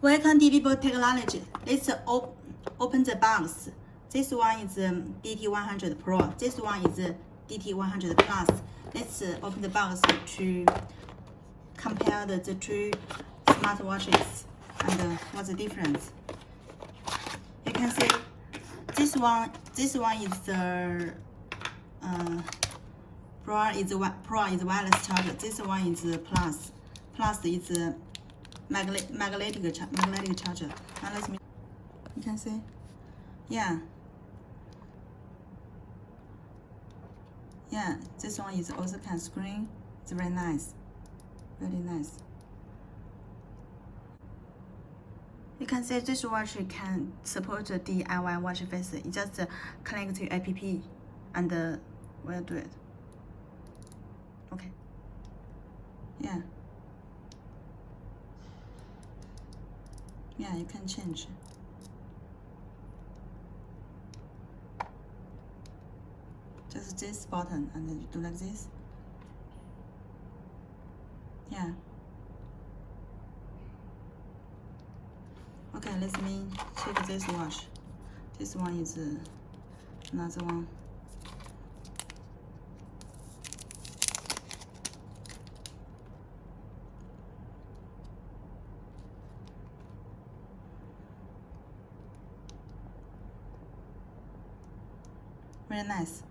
Welcome DT100 technology. Let's open the box. This one is DT100 Pro. This one is DT100 Plus. Let's open the box to compare the two smartwatches and what's the difference. You can see this one is the Pro is wireless charger. This one is Plus. Plus is magnetic charger. Now let me. You can see, yeah. This one is also can screen. It's very nice, really nice. You can see this watch can support the DIY watch face. You just connect to app and we'll do it. Okay. Yeah, you can change. Just this button and then you do like this. Yeah. Okay, let me check this watch. This one is another one. Very nice.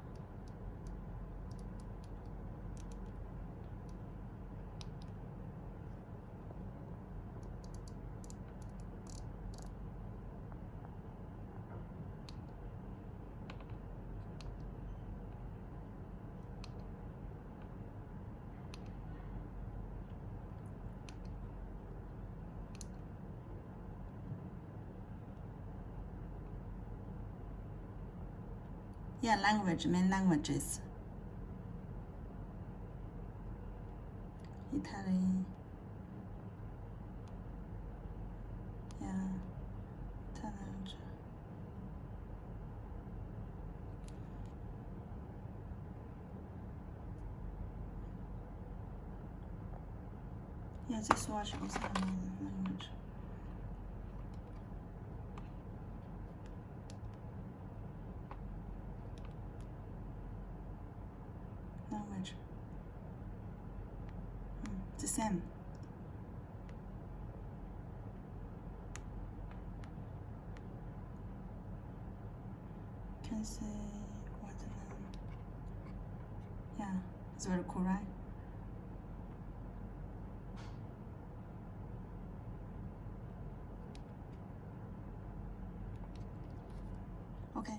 Yeah, main languages. Italian. Yeah, Italian. Yeah, this watch also has language. Language. The same. Can say what? Yeah, it's very cool, right? Okay.